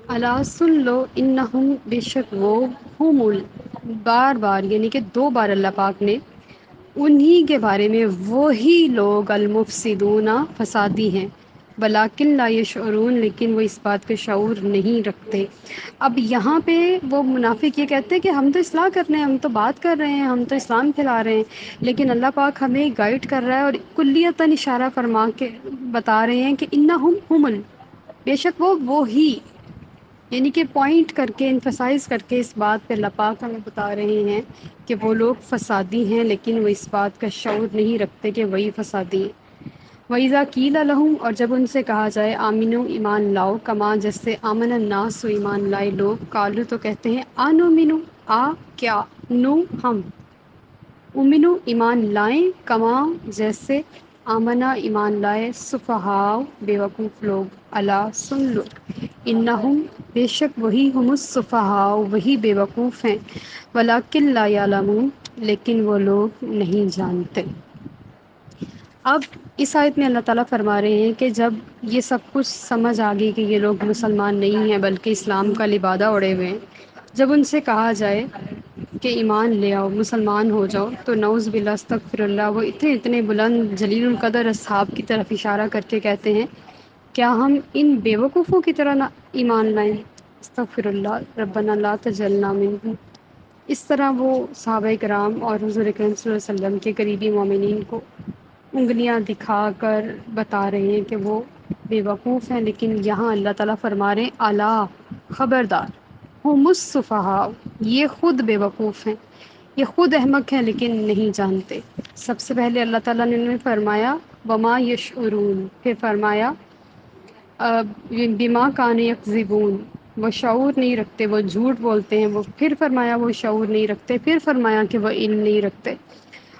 الا سن لو انہم بے شک وہ بار بار یعنی کہ دو بار اللہ پاک نے انہی کے بارے میں وہی لوگ المفسدون فسادی ہیں ولیکن لا یشعرون لیکن وہ اس بات کا شعور نہیں رکھتے۔ اب یہاں پہ وہ منافق یہ کہتے ہیں کہ ہم تو اصلاح کر رہے ہیں، ہم تو بات کر رہے ہیں، ہم تو اسلام پھیلا رہے ہیں، لیکن اللہ پاک ہمیں گائیڈ کر رہا ہے اور کلیتاً اشارہ فرما کے بتا رہے ہیں کہ انہم بے شک وہ وہی، یعنی کہ پوائنٹ کر کے انفسائز کر کے اس بات پہ اللہ پاک ہمیں بتا رہے ہیں کہ وہ لوگ فسادی ہیں لیکن وہ اس بات کا شعور نہیں رکھتے کہ وہی فسادی ہیں۔ وَإِذَا قِيلَ لَهُمْ اور جب ان سے کہا جائے آمنو ایمان لاؤ کما جیسے آمن الناس و ایمان لائے لوگ، قالو تو کہتے ہیں آنومنو کیا، نو ہم، امنو ایمان لائیں، کما جیسے آمنا ایمان لائے، سفہاء بے وقوف لوگ، الا سن لو انہم بے شک وہی ہم السفہاء وہی بے وقوف ہیں، ولکن لا یعلمون لیکن وہ لوگ نہیں جانتے۔ اب اس آیت میں اللہ تعالیٰ فرما رہے ہیں کہ جب یہ سب کچھ سمجھ آ گئی کہ یہ لوگ مسلمان نہیں ہیں بلکہ اسلام کا لبادہ اڑے ہوئے ہیں، جب ان سے کہا جائے کہ ایمان لے آؤ، مسلمان ہو جاؤ، تو نعوذ باللہ استغفر اللہ وہ اتنے بلند جلیل القدر اصحاب کی طرف اشارہ کر کے کہتے ہیں کیا ہم ان بے وقوفوں کی طرح نہ ایمان لائیں؟ استغفر اللہ ربنا لا تجعلنا منہم۔ اس طرح وہ صحابہ کرام اور حضور اکرم صلی اللہ علیہ وسلم کے قریبی مومنین کو انگلیاں دکھا کر بتا رہے ہیں کہ وہ بے وقوف ہیں، لیکن یہاں اللہ تعالیٰ فرما رہے ہیں الا خبردار، ہم السفہاء یہ خود بے وقوف ہیں، یہ خود احمق ہیں لیکن نہیں جانتے۔ سب سے پہلے اللہ تعالیٰ نے انہیں فرمایا وما یشعرون، پھر فرمایا بما کان یکذبون وہ شعور نہیں رکھتے، وہ جھوٹ بولتے ہیں، وہ پھر فرمایا وہ شعور نہیں رکھتے، پھر فرمایا کہ وہ علم نہیں رکھتے۔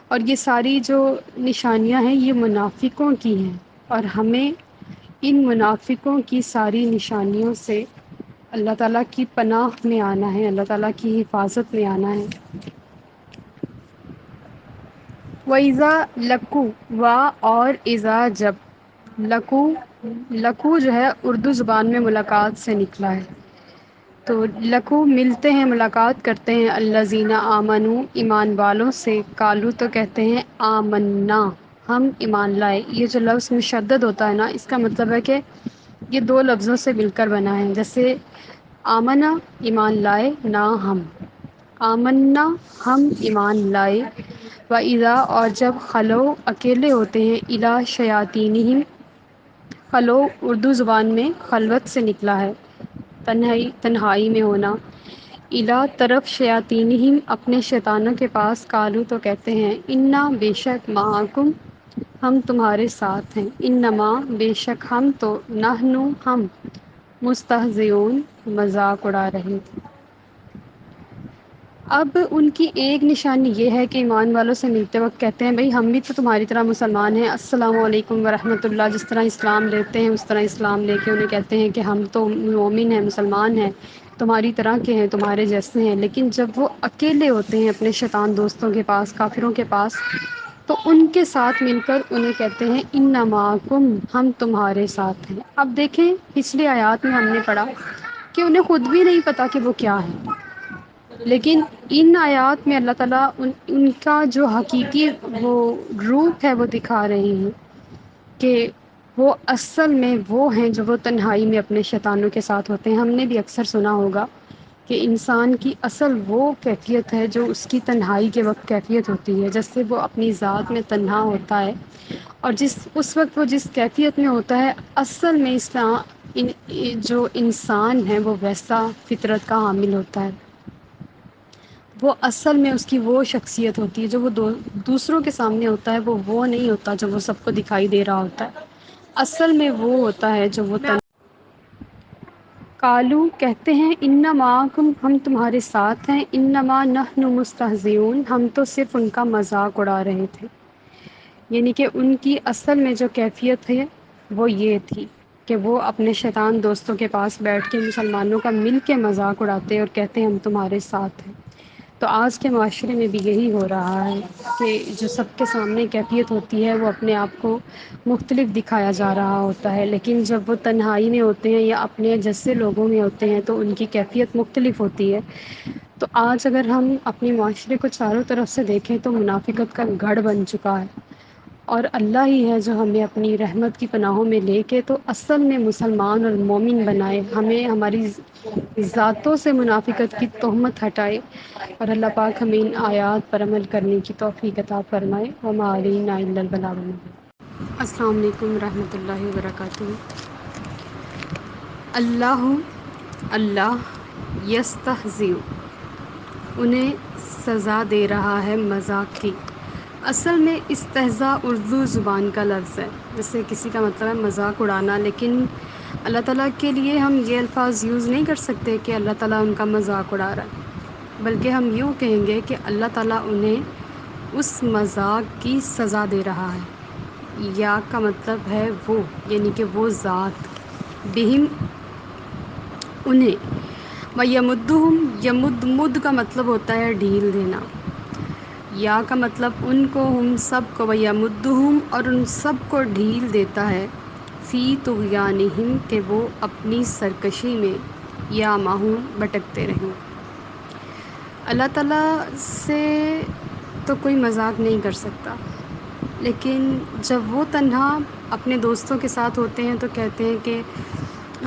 اور یہ ساری جو نشانیاں ہیں یہ منافقوں کی ہیں، اور ہمیں ان منافقوں کی ساری نشانیوں سے اللہ تعالیٰ کی پناہ میں آنا ہے، اللہ تعالیٰ کی حفاظت میں آنا ہے۔ وَإِذَا لَقُوا اور اذا جب لقو جو ہے اردو زبان میں ملاقات سے نکلا ہے، تو لقو ملتے ہیں، ملاقات کرتے ہیں، الذین آمنو ایمان والوں سے، قالو تو کہتے ہیں آمنا ہم ایمان لائے۔ یہ جو لفظ مشدد ہوتا ہے نا، اس کا مطلب ہے کہ یہ دو لفظوں سے مل کر بنا ہے، جیسے آمنا ایمان لائے، نہ ہم، آمنا ہم ایمان لائے، وَإِذَا اور جب خلو اکیلے ہوتے ہیں، اِلیٰ شیاطینہم خلو اردو زبان میں خلوت سے نکلا ہے، تنہائی میں ہونا، اِلیٰ طرف شیاطینہم اپنے شیطانوں کے پاس، قالو تو کہتے ہیں انا بے شک معکم ہم تمہارے ساتھ ہیں، انما بے شک ہم تو نحن ہم مستہزئون مذاق اڑا رہے تھے۔ اب ان کی ایک نشانی یہ ہے کہ ایمان والوں سے ملتے وقت کہتے ہیں بھئی ہم بھی تو تمہاری طرح مسلمان ہیں، السلام علیکم ورحمۃ اللہ، جس طرح اسلام لیتے ہیں اس طرح اسلام لے کے انہیں کہتے ہیں کہ ہم تو مومن ہیں، مسلمان ہیں، تمہاری طرح کے ہیں، تمہارے جیسے ہیں۔ لیکن جب وہ اکیلے ہوتے ہیں اپنے شیطان دوستوں کے پاس، کافروں کے پاس، تو ان کے ساتھ مل کر انہیں کہتے ہیں ان معکم ہم تمہارے ساتھ ہیں۔ اب دیکھیں پچھلی آیات میں ہم نے پڑھا کہ انہیں خود بھی نہیں پتہ کہ وہ کیا ہے، لیکن ان آیات میں اللہ تعالیٰ ان کا جو حقیقی وہ روپ ہے وہ دکھا رہے ہیں کہ وہ اصل میں وہ ہیں جو وہ تنہائی میں اپنے شیطانوں کے ساتھ ہوتے ہیں۔ ہم نے بھی اکثر سنا ہوگا کہ انسان کی اصل وہ کیفیت ہے جو اس کی تنہائی کے وقت کیفیت ہوتی ہے، جیسے وہ اپنی ذات میں تنہا ہوتا ہے، اور اس وقت وہ جس کیفیت میں ہوتا ہے اصل میں جو انسان ہے وہ ویسا فطرت کا حامل ہوتا ہے، وہ اصل میں اس کی وہ شخصیت ہوتی ہے جو وہ دوسروں کے سامنے ہوتا ہے، وہ نہیں ہوتا جو وہ سب کو دکھائی دے رہا ہوتا ہے، اصل میں وہ ہوتا ہے جو وہ قالو کہتے ہیں ان معکم ہم تمہارے ساتھ ہیں، انما نحن مستہزئون ہم تو صرف ان کا مذاق اڑا رہے تھے۔ یعنی کہ ان کی اصل میں جو کیفیت ہے وہ یہ تھی کہ وہ اپنے شیطان دوستوں کے پاس بیٹھ کے مسلمانوں کا مل کے مذاق اڑاتے اور کہتے ہیں ہم تمہارے ساتھ ہیں۔ تو تو آج کے معاشرے میں بھی یہی ہو رہا ہے کہ جو سب کے سامنے کیفیت ہوتی ہے وہ اپنے آپ کو مختلف دکھایا جا رہا ہوتا ہے، لیکن جب وہ تنہائی میں ہوتے ہیں یا اپنے جیسے لوگوں میں ہوتے ہیں تو ان کی کیفیت مختلف ہوتی ہے۔ تو آج اگر ہم اپنے معاشرے کو چاروں طرف سے دیکھیں تو منافقت کا گڑھ بن چکا ہے، اور اللہ ہی ہے جو ہمیں اپنی رحمت کی پناہوں میں لے کے تو اصل میں مسلمان اور مومن بنائے، ہمیں ہماری ذاتوں سے منافقت کی تہمت ہٹائے، اور اللہ پاک ہمیں ان آیات پر عمل کرنے کی توفیق عطا فرمائے۔ وما علینا الا البلاغ المبین۔ السلام علیکم ورحمۃ اللہ وبرکاتہ۔ اللہ یستہزئ، انہیں سزا دے رہا ہے مذاق کی۔ اصل میں استہزاء اردو زبان کا لفظ ہے، جیسے کسی کا مطلب ہے مذاق اڑانا، لیکن اللہ تعالیٰ کے لیے ہم یہ الفاظ یوز نہیں کر سکتے کہ اللہ تعالیٰ ان کا مذاق اڑا رہا ہے، بلکہ ہم یوں کہیں گے کہ اللہ تعالیٰ انہیں اس مذاق کی سزا دے رہا ہے۔ یا کا مطلب ہے وہ، یعنی کہ وہ ذات، بہم انہیں، یمد مد کا مطلب ہوتا ہے ڈھیل دینا۔ یا کا مطلب ان کو، ہم سب کو، یمدہم اور ان سب کو ڈھیل دیتا ہے، فی طغیانہم کہ وہ اپنی سرکشی میں، یا ماہون بھٹکتے رہیں۔ اللہ تعالیٰ سے تو کوئی مذاق نہیں کر سکتا، لیکن جب وہ تنہا اپنے دوستوں کے ساتھ ہوتے ہیں تو کہتے ہیں کہ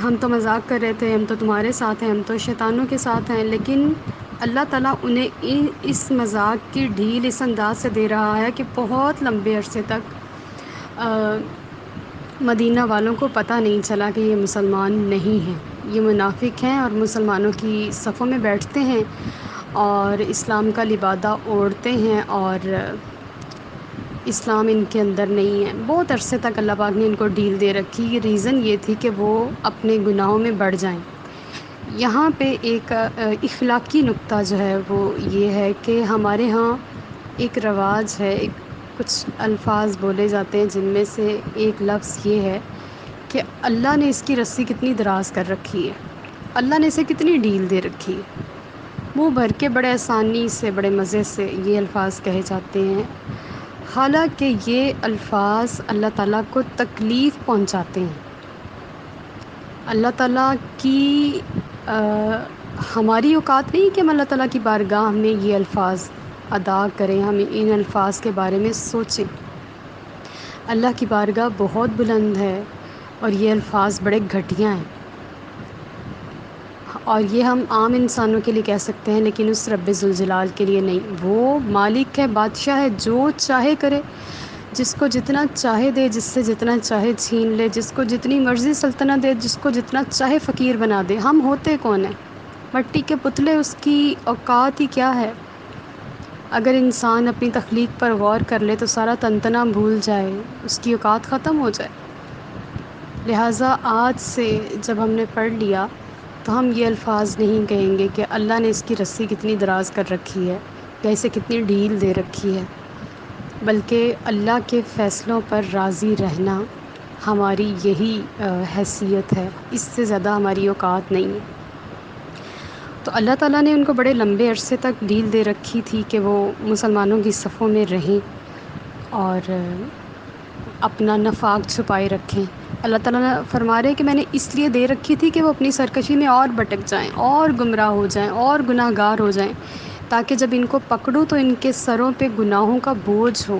ہم تو مذاق کر رہے تھے، ہم تو تمہارے ساتھ ہیں، ہم تو شیطانوں کے ساتھ ہیں، لیکن اللہ تعالیٰ انہیں اس مذاق کی ڈھیل اس انداز سے دے رہا ہے کہ بہت لمبے عرصے تک مدینہ والوں کو پتہ نہیں چلا کہ یہ مسلمان نہیں ہیں، یہ منافق ہیں، اور مسلمانوں کی صفوں میں بیٹھتے ہیں اور اسلام کا لبادہ اوڑھتے ہیں، اور اسلام ان کے اندر نہیں ہے۔ بہت عرصے تک اللہ پاک نے ان کو ڈھیل دے رکھی، ریزن یہ تھی کہ وہ اپنے گناہوں میں بڑھ جائیں۔ یہاں پہ ایک اخلاقی نکتہ جو ہے وہ یہ ہے کہ ہمارے ہاں ایک رواج ہے، کچھ الفاظ بولے جاتے ہیں جن میں سے ایک لفظ یہ ہے کہ اللہ نے اس کی رسی کتنی دراز کر رکھی ہے، اللہ نے اسے کتنی ڈھیل دے رکھی ہے۔ منہ بھر کے بڑے آسانی سے، بڑے مزے سے یہ الفاظ کہے جاتے ہیں، حالانکہ یہ الفاظ اللہ تعالیٰ کو تکلیف پہنچاتے ہیں۔ اللہ تعالیٰ کی ہماری اوقات نہیں کہ ہم اللہ تعالیٰ کی بارگاہ میں یہ الفاظ ادا کریں، ہم ان الفاظ کے بارے میں سوچیں۔ اللہ کی بارگاہ بہت بلند ہے اور یہ الفاظ بڑے گھٹیا ہیں، اور یہ ہم عام انسانوں کے لیے کہہ سکتے ہیں لیکن اس رب ذوالجلال کے لیے نہیں۔ وہ مالک ہے، بادشاہ ہے، جو چاہے کرے، جس کو جتنا چاہے دے، جس سے جتنا چاہے چھین لے، جس کو جتنی مرضی سلطنت دے، جس کو جتنا چاہے فقیر بنا دے۔ ہم ہوتے کون ہیں؟ مٹی کے پتلے، اس کی اوقات ہی کیا ہے؟ اگر انسان اپنی تخلیق پر غور کر لے تو سارا تنتنا بھول جائے، اس کی اوقات ختم ہو جائے۔ لہٰذا آج سے جب ہم نے پڑھ لیا تو ہم یہ الفاظ نہیں کہیں گے کہ اللہ نے اس کی رسی کتنی دراز کر رکھی ہے یا اسے کتنی ڈھیل دے رکھی ہے، بلکہ اللہ کے فیصلوں پر راضی رہنا ہماری یہی حیثیت ہے، اس سے زیادہ ہماری اوقات نہیں ہے۔ تو اللہ تعالیٰ نے ان کو بڑے لمبے عرصے تک ڈھیل دے رکھی تھی کہ وہ مسلمانوں کی صفوں میں رہیں اور اپنا نفاق چھپائے رکھیں۔ اللہ تعالیٰ نے فرما رہے کہ میں نے اس لیے دے رکھی تھی کہ وہ اپنی سرکشی میں اور بھٹک جائیں، اور گمراہ ہو جائیں، اور گناہ گار ہو جائیں، تاکہ جب ان کو پکڑوں تو ان کے سروں پہ گناہوں کا بوجھ ہو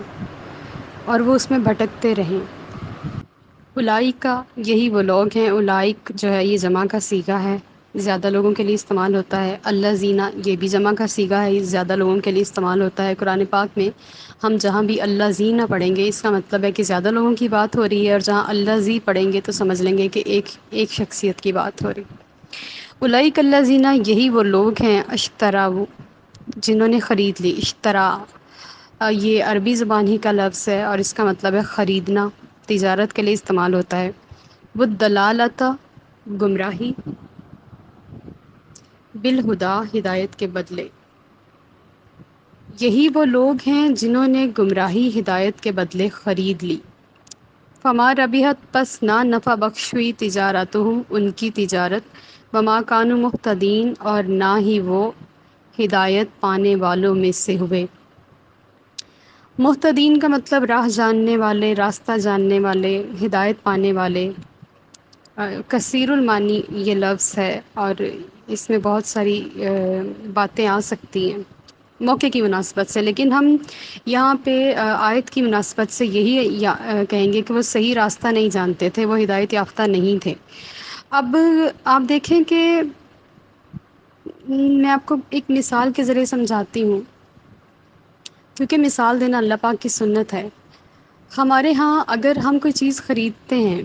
اور وہ اس میں بھٹکتے رہیں۔ اولائک کا یہی وہ لوگ ہیں، اولائک جو ہے یہ جمع کا صیغہ ہے، زیادہ لوگوں کے لیے استعمال ہوتا ہے۔ اللہ زینہ یہ بھی جمع کا صیغہ ہے، یہ زیادہ لوگوں کے لیے استعمال ہوتا ہے۔ قرآن پاک میں ہم جہاں بھی اللہ زینہ پڑھیں گے اس کا مطلب ہے کہ زیادہ لوگوں کی بات ہو رہی ہے، اور جہاں اللہ زی پڑھیں گے تو سمجھ لیں گے کہ ایک شخصیت کی بات ہو رہی۔ اولئک الذین یہی وہ لوگ ہیں، اشتراؤ جنہوں نے خرید لی۔ اشترا یہ عربی زبان ہی کا لفظ ہے اور اس کا مطلب ہے خریدنا، تجارت کے لیے استعمال ہوتا ہے۔ والدلالۃ گمراہی، بالہدا ہدایت کے بدلے۔ یہی وہ لوگ ہیں جنہوں نے گمراہی ہدایت کے بدلے خرید لی۔ فما ربحت پس نہ نفع بخش ہوئی تجارتہم ان کی تجارت، وما کانوا مہتدین اور نہ ہی وہ ہدایت پانے والوں میں سے ہوئے۔ مہتدین کا مطلب راہ جاننے والے، راستہ جاننے والے، ہدایت پانے والے۔ کثیر المعانی یہ لفظ ہے اور اس میں بہت ساری باتیں آ سکتی ہیں موقع کی مناسبت سے، لیکن ہم یہاں پہ آیت کی مناسبت سے یہی کہیں گے کہ وہ صحیح راستہ نہیں جانتے تھے، وہ ہدایت یافتہ نہیں تھے۔ اب آپ دیکھیں کہ میں آپ کو ایک مثال کے ذریعے سمجھاتی ہوں، کیونکہ مثال دینا اللہ پاک کی سنت ہے۔ ہمارے ہاں اگر ہم کوئی چیز خریدتے ہیں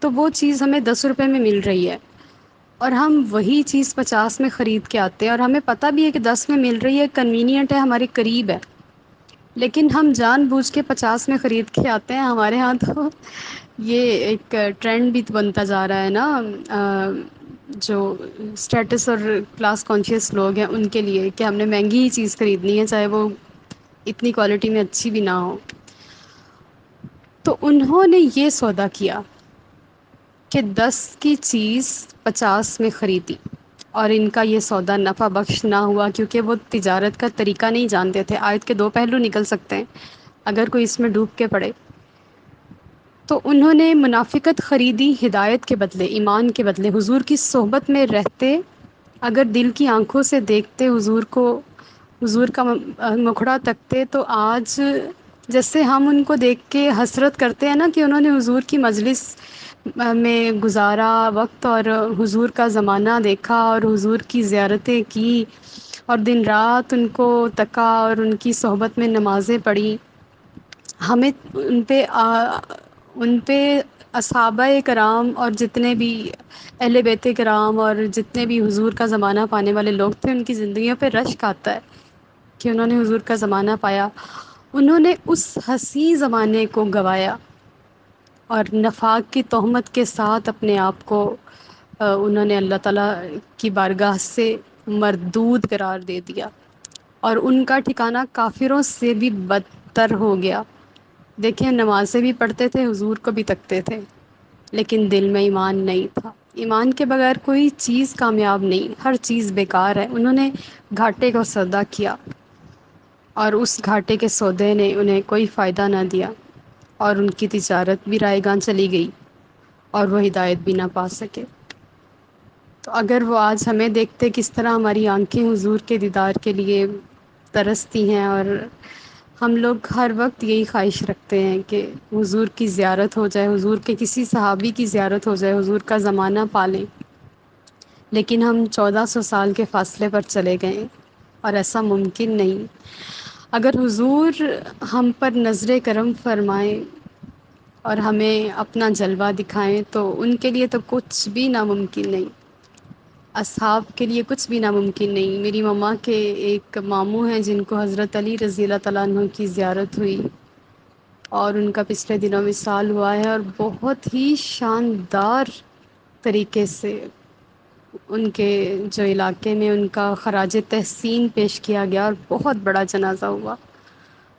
تو وہ چیز ہمیں 10 روپے میں مل رہی ہے اور ہم وہی چیز 50 میں خرید کے آتے ہیں، اور ہمیں پتہ بھی ہے کہ 10 میں مل رہی ہے، کنوینئنٹ ہے، ہمارے قریب ہے، لیکن ہم جان بوجھ کے 50 میں خرید کے آتے ہیں۔ ہمارے ہاں تو یہ ایک ٹرینڈ بھی بنتا جا رہا ہے نا، جو اسٹیٹس اور کلاس کانشیس لوگ ہیں ان کے لیے، کہ ہم نے مہنگی ہی چیز خریدنی ہے چاہے وہ اتنی کوالٹی میں اچھی بھی نہ ہو۔ تو انہوں نے یہ سودا کیا کہ 10 کی چیز 50 میں خریدی، اور ان کا یہ سودا نفع بخش نہ ہوا کیونکہ وہ تجارت کا طریقہ نہیں جانتے تھے۔ آیت کے 2 پہلو نکل سکتے ہیں اگر کوئی اس میں ڈوب کے پڑے۔ تو انہوں نے منافقت خریدی ہدایت کے بدلے، ایمان کے بدلے۔ حضور کی صحبت میں رہتے، اگر دل کی آنکھوں سے دیکھتے حضور کو، حضور کا مکھڑا تکتے، تو آج جیسے ہم ان کو دیکھ کے حسرت کرتے ہیں نا کہ انہوں نے حضور کی مجلس میں گزارا وقت اور حضور کا زمانہ دیکھا اور حضور کی زیارتیں کی اور دن رات ان کو تکا اور ان کی صحبت میں نمازیں پڑھی۔ ہمیں ان پہ اصحابہ کرام اور جتنے بھی اہل بیت کرام اور جتنے بھی حضور کا زمانہ پانے والے لوگ تھے، ان کی زندگیوں پہ رشک آتا ہے کہ انہوں نے حضور کا زمانہ پایا۔ انہوں نے اس حسین زمانے کو گنوایا اور نفاق کی تہمت کے ساتھ اپنے آپ کو انہوں نے اللہ تعالیٰ کی بارگاہ سے مردود قرار دے دیا، اور ان کا ٹھکانہ کافروں سے بھی بدتر ہو گیا۔ دیکھیں، نمازیں بھی پڑھتے تھے، حضور کو بھی تکتے تھے، لیکن دل میں ایمان نہیں تھا۔ ایمان کے بغیر کوئی چیز کامیاب نہیں، ہر چیز بیکار ہے۔ انہوں نے گھاٹے کو سودا کیا اور اس گھاٹے کے سودے نے انہیں کوئی فائدہ نہ دیا، اور ان کی تجارت بھی رائے گاں چلی گئی اور وہ ہدایت بھی نہ پا سکے۔ تو اگر وہ آج ہمیں دیکھتے کس طرح ہماری آنکھیں حضور کے دیدار کے لیے ترستی ہیں، اور ہم لوگ ہر وقت یہی خواہش رکھتے ہیں کہ حضور کی زیارت ہو جائے، حضور کے کسی صحابی کی زیارت ہو جائے، حضور کا زمانہ پالیں، لیکن ہم 1400 سال کے فاصلے پر چلے گئے اور ایسا ممکن نہیں۔ اگر حضور ہم پر نظر کرم فرمائیں اور ہمیں اپنا جلوہ دکھائیں تو ان کے لیے تو کچھ بھی ناممکن نہیں، اصحاب کے لیے کچھ بھی ناممکن نہیں۔ میری مما کے ایک ماموں ہیں جن کو حضرت علی رضی اللہ تعالیٰ عنہ کی زیارت ہوئی، اور ان کا پچھلے دنوں وصال ہوا ہے، اور بہت ہی شاندار طریقے سے ان کے جو علاقے میں ان کا خراج تحسین پیش کیا گیا، اور بہت بڑا جنازہ ہوا،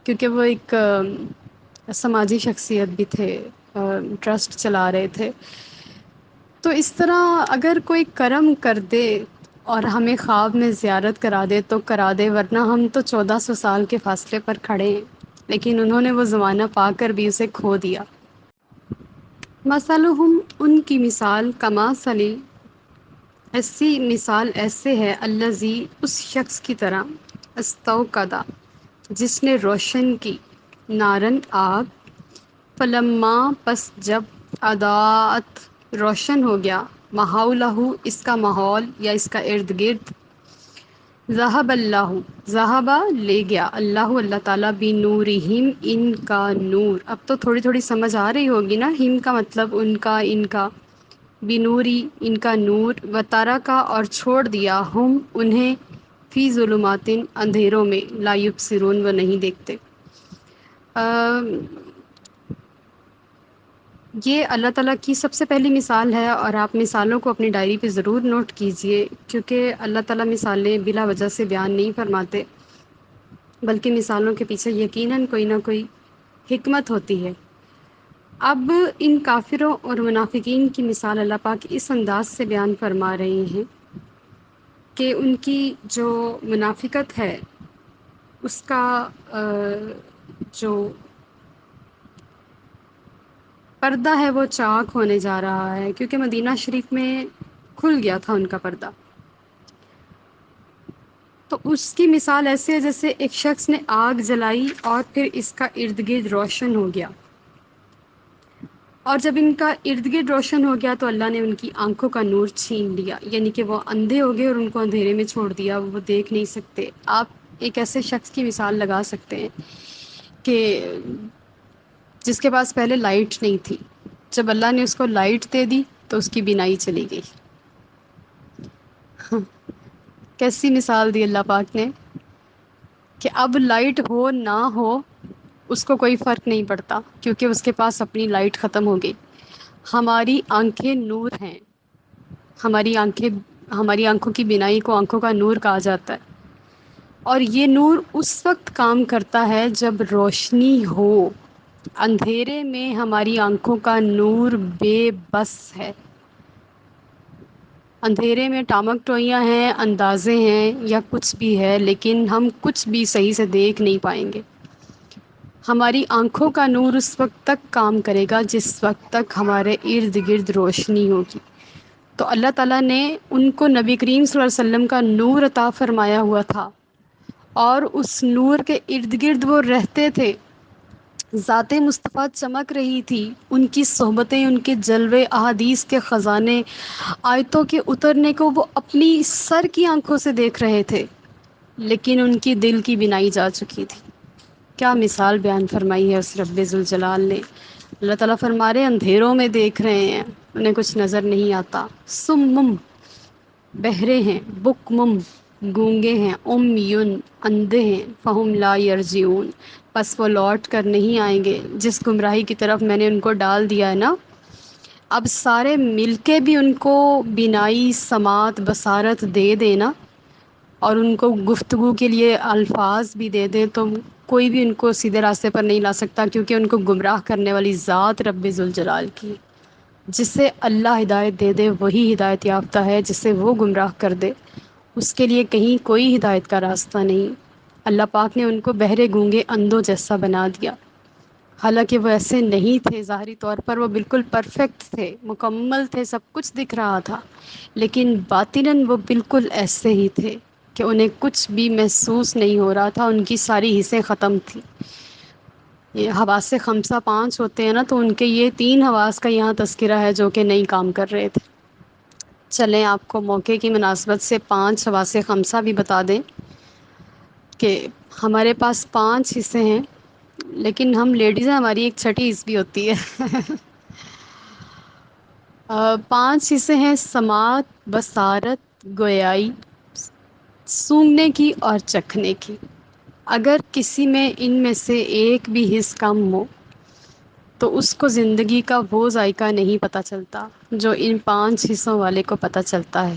کیونکہ وہ ایک سماجی شخصیت بھی تھے، ٹرسٹ چلا رہے تھے۔ تو اس طرح اگر کوئی کرم کر دے اور ہمیں خواب میں زیارت کرا دے تو کرا دے، ورنہ ہم تو 1400 سال کے فاصلے پر کھڑے ہیں، لیکن انہوں نے وہ زمانہ پا کر بھی اسے کھو دیا۔ مثلہم، ان کی مثال، کمثلی، ایسی مثال ایسے ہے، الذی، اس شخص کی طرح، استوقد، جس نے روشن کی، نارن، آگ، فلما، پس جب، اضاءت، روشن ہو گیا، ماحولہ، اس کا ماحول یا اس کا ارد گرد، ذہب اللہ، ذہب، لے گیا، اللہ تعالیٰ، بنورہم، ان کا نور۔ اب تو تھوڑی تھوڑی سمجھ آ رہی ہوگی نا، ہم کا مطلب ان کا، ان کا، بنوری، ان کا نور، وترکا، اور چھوڑ دیا، ہم، انہیں، فی ظلمات، اندھیروں میں، لا یبصرون، وہ نہیں دیکھتے۔ یہ اللہ تعالیٰ کی سب سے پہلی مثال ہے، اور آپ مثالوں کو اپنی ڈائری پہ ضرور نوٹ کیجئے، کیونکہ اللہ تعالیٰ مثالیں بلا وجہ سے بیان نہیں فرماتے، بلکہ مثالوں کے پیچھے یقیناً کوئی نہ کوئی حکمت ہوتی ہے۔ اب ان کافروں اور منافقین کی مثال اللہ پاک اس انداز سے بیان فرما رہے ہیں کہ ان کی جو منافقت ہے اس کا جو پردہ ہے وہ چاک ہونے جا رہا ہے، کیونکہ مدینہ شریف میں کھل گیا تھا ان کا پردہ۔ تو اس کی مثال ایسے ہے جیسے ایک شخص نے آگ جلائی اور پھر اس کا ارد گرد روشن ہو گیا، اور جب ان کا ارد گرد روشن ہو گیا تو اللہ نے ان کی آنکھوں کا نور چھین لیا، یعنی کہ وہ اندھے ہو گئے اور ان کو اندھیرے میں چھوڑ دیا، وہ دیکھ نہیں سکتے۔ آپ ایک ایسے شخص کی مثال لگا سکتے ہیں کہ جس کے پاس پہلے لائٹ نہیں تھی، جب اللہ نے اس کو لائٹ دے دی تو اس کی بینائی چلی گئی۔ کیسی مثال دی اللہ پاک نے کہ اب لائٹ ہو نہ ہو اس کو کوئی فرق نہیں پڑتا، کیونکہ اس کے پاس اپنی لائٹ ختم ہو گئی۔ ہماری آنکھیں نور ہیں، ہماری آنکھوں کی بینائی کو آنکھوں کا نور کہا جاتا ہے، اور یہ نور اس وقت کام کرتا ہے جب روشنی ہو۔ اندھیرے میں ہماری آنکھوں کا نور بے بس ہے، اندھیرے میں ٹامک ٹوئیاں ہیں، اندازے ہیں یا کچھ بھی ہے، لیکن ہم کچھ بھی صحیح سے دیکھ نہیں پائیں گے۔ ہماری آنکھوں کا نور اس وقت تک کام کرے گا جس وقت تک ہمارے ارد گرد روشنی ہوگی۔ تو اللہ تعالیٰ نے ان کو نبی کریم صلی اللہ علیہ وسلم کا نور عطا فرمایا ہوا تھا، اور اس نور کے ارد گرد وہ رہتے تھے، ذات مصطفیٰ چمک رہی تھی، ان کی صحبتیں، ان کے جلوے، احادیث کے خزانے، آیتوں کے اترنے کو وہ اپنی سر کی آنکھوں سے دیکھ رہے تھے، لیکن ان کی دل کی بینائی جا چکی تھی۔ کیا مثال بیان فرمائی ہے اس رب ذوالجلال نے۔ اللہ تعالیٰ فرما رہے اندھیروں میں دیکھ رہے ہیں، انہیں کچھ نظر نہیں آتا، سمم بہرے ہیں، بکمم گونگے ہیں، امیون اندھے ہیں، فہم لا یرجعون پس وہ لوٹ کر نہیں آئیں گے۔ جس گمراہی کی طرف میں نے ان کو ڈال دیا ہے نا، اب سارے مل کے بھی ان کو بینائی، سماعت، بصارت دے دینا، اور ان کو گفتگو کے لیے الفاظ بھی دے دیں، تو کوئی بھی ان کو سیدھے راستے پر نہیں لا سکتا، کیونکہ ان کو گمراہ کرنے والی ذات رب ذوالجلال کی۔ جسے اللہ ہدایت دے دے وہی ہدایت یافتہ ہے، جسے وہ گمراہ کر دے اس کے لیے کہیں کوئی ہدایت کا راستہ نہیں۔ اللہ پاک نے ان کو بہرے گونگے اندھوں جیسا بنا دیا، حالانکہ وہ ایسے نہیں تھے، ظاہری طور پر وہ بالکل پرفیکٹ تھے، مکمل تھے، سب کچھ دکھ رہا تھا، لیکن باطناً وہ بالکل ایسے ہی تھے کہ انہیں کچھ بھی محسوس نہیں ہو رہا تھا، ان کی ساری حسیں ختم تھیں۔ یہ حواس خمسہ پانچ ہوتے ہیں نا، تو ان کے یہ تین حواس کا یہاں تذکرہ ہے جو کہ نہیں کام کر رہے تھے۔ چلیں آپ کو موقع کی مناسبت سے پانچ حواس خمسہ بھی بتا دیں کہ ہمارے پاس پانچ حصے ہیں، لیکن ہم لیڈیز ہیں، ہماری ایک چھٹی حص بھی ہوتی ہے۔ پانچ حصے ہیں: سماعت، بصارت، گویائی، سونگھنے کی اور چکھنے کی۔ اگر کسی میں ان میں سے ایک بھی حص کم ہو تو اس کو زندگی کا وہ ذائقہ نہیں پتہ چلتا جو ان پانچ حصوں والے کو پتہ چلتا ہے۔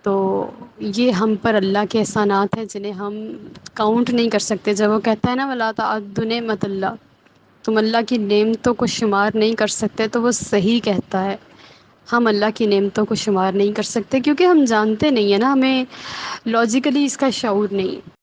تو یہ ہم پر اللہ کے احسانات ہیں جنہیں ہم کاؤنٹ نہیں کر سکتے۔ جب وہ کہتا ہے نا وَلَا تَعُدُّوا نِعْمَتَ اللَّہِ، تم اللہ کی نعمتوں کو شمار نہیں کر سکتے، تو وہ صحیح کہتا ہے۔ ہم اللہ کی نعمتوں کو شمار نہیں کر سکتے کیونکہ ہم جانتے نہیں ہیں نا، ہمیں لاجیکلی اس کا شعور نہیں۔